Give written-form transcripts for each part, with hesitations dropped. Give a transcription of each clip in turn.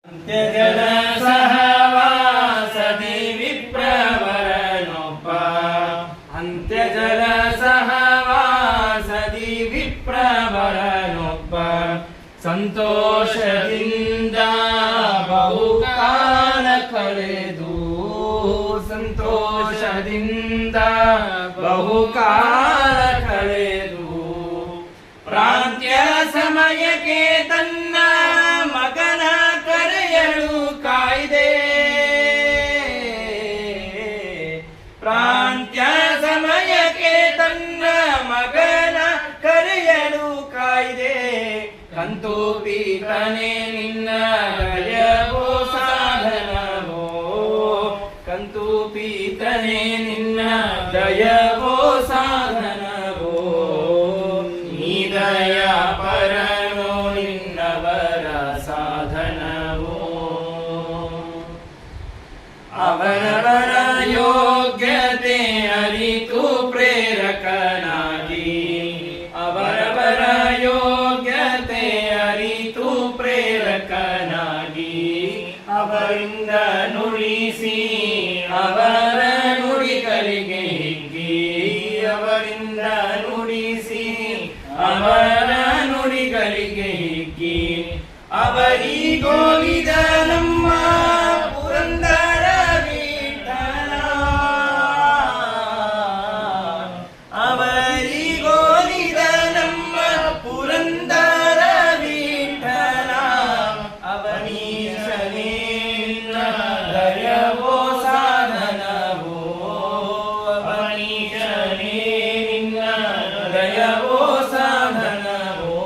ಅಂತ್ಯಜಲ ಸಹವಾಸದಿ ವಿಪ್ರವರನೊಬ್ಬ ಅಂತ್ಯಜಲ ಸಹವಾಸದಿ ವಿಪ್ರವರನೊಬ್ಬ ಸಂತೋಷದಿಂದ ಬಹುಕಾಲ ಕಳೆದು ಸಂತೋಷದಿಂದ ಬಹುಕಾಲ ಕಳೆದು ಪ್ರಾಂತ್ಯ ಸಮಯಕ್ಕೆ ತನ್ನ ಮಗನ ಕರೆಯಲು ಕಾಯ್ದೆ ಪ್ರಾಂತ್ಯ ಸಮಯಕ್ಕೆ ತನ್ನ ಮಗನ ಕರೆಯಲು ಕಾಯ್ದೆ ಕಂತು ಪೀತನೆ ನಿನ್ನ ದಯವೋ ಸಾಧನವೋ ಕಂತು ಪೀತನೆ ನಿನ್ನ ದಯವೋ ಸಾಧನವೋ ನೀ ದಯಾ ಪರನೋ ನಿನ್ನವರ ಸಾಧನವೋ ಅವರವರ ಯೋಗ್ಯತೆ ಅರಿತು ಪ್ರೇರಕನಾಗಿ ಅವರವರ ಯೋಗ್ಯತೆ ಅರಿತು ಪ್ರೇರಕನಾಗಿ ಅವರಿಂದ ನುಡಿಸಿ ಅವರ ನುಡಿಗಳಿಗೆ ಹಿಗ್ಗಿ ಅವರಿಂದ ನುಡಿಸಿ ಅವರ ನುಡಿಗಳಿಗೆ ಹಿಗ್ಗಿ ಅವರಿಗೋಲಿದ ನಮ್ಮ ಪುರಂದರ ವಿಠಲ ಅವರಿಗೋಲಿದ ನಮ್ಮ ಪುರಂದರ ವಿಠಲ ಅವನೀಶನೇ ದಯವೋ ಸಾಧನವೋ ಅವನೀಶನೇ ದಯವೋ ಸಾಧನವೋ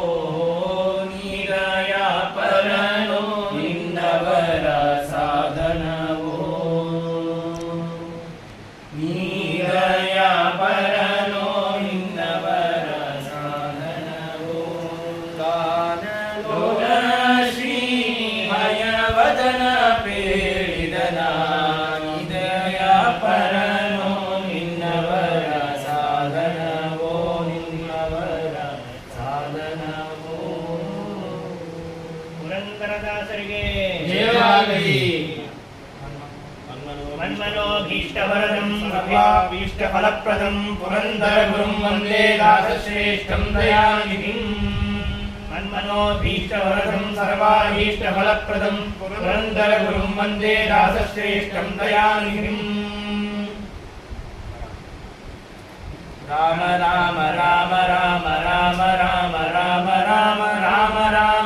ನೀ ದಯಾ ಪರನೋ ನಿನ್ನವರ ಸಾಧನವೋ ನೀ ದಯಾ ಪರನೋ ನಿನ್ನವರ ಸಾಧನವೋ ಗಾನಲೋಲ ಶ್ರೀ ಹಯವದನ ಪೇಳಿದನ ನೀ ದಯಾ ಪರನೋ ನಿನ್ನವರ ಸಾಧನವೋ ನಿನ್ನವರ ಸಾಧನವೋ ಪುರಂದರದಾಸರಿಗೆ ಜಯವಾಗಲಿ. ಮನ್ಮನೋಭೀಷ್ಟವರದಂ ಸರ್ವಾಭೀಷ್ಟಫಲಪ್ರದಂ ಪುರಂದರ ಗುರುಂ ವಂದೇ ದಾಸಶ್ರೇಷ್ಠಂ ದಯಾನಿಧಿಂ ಮನ್ಮನೋಭೀಷ್ಟವರದಂ ಸರ್ವಾಭೀಷ್ಟಫಲಪ್ರದಂ ಪುರಂದರ ಗುರುಂ ವಂದೇ ದಾಸಶ್ರೇಷ್ಠಂ ದಯಾನಿಧಿಂ ರಾಮ ರಾಮ ರಾಮ ರಾಮ ರಾಮ ರಾಮ ರಾಮ ರಾಮ ರಾಮ ರಾಮ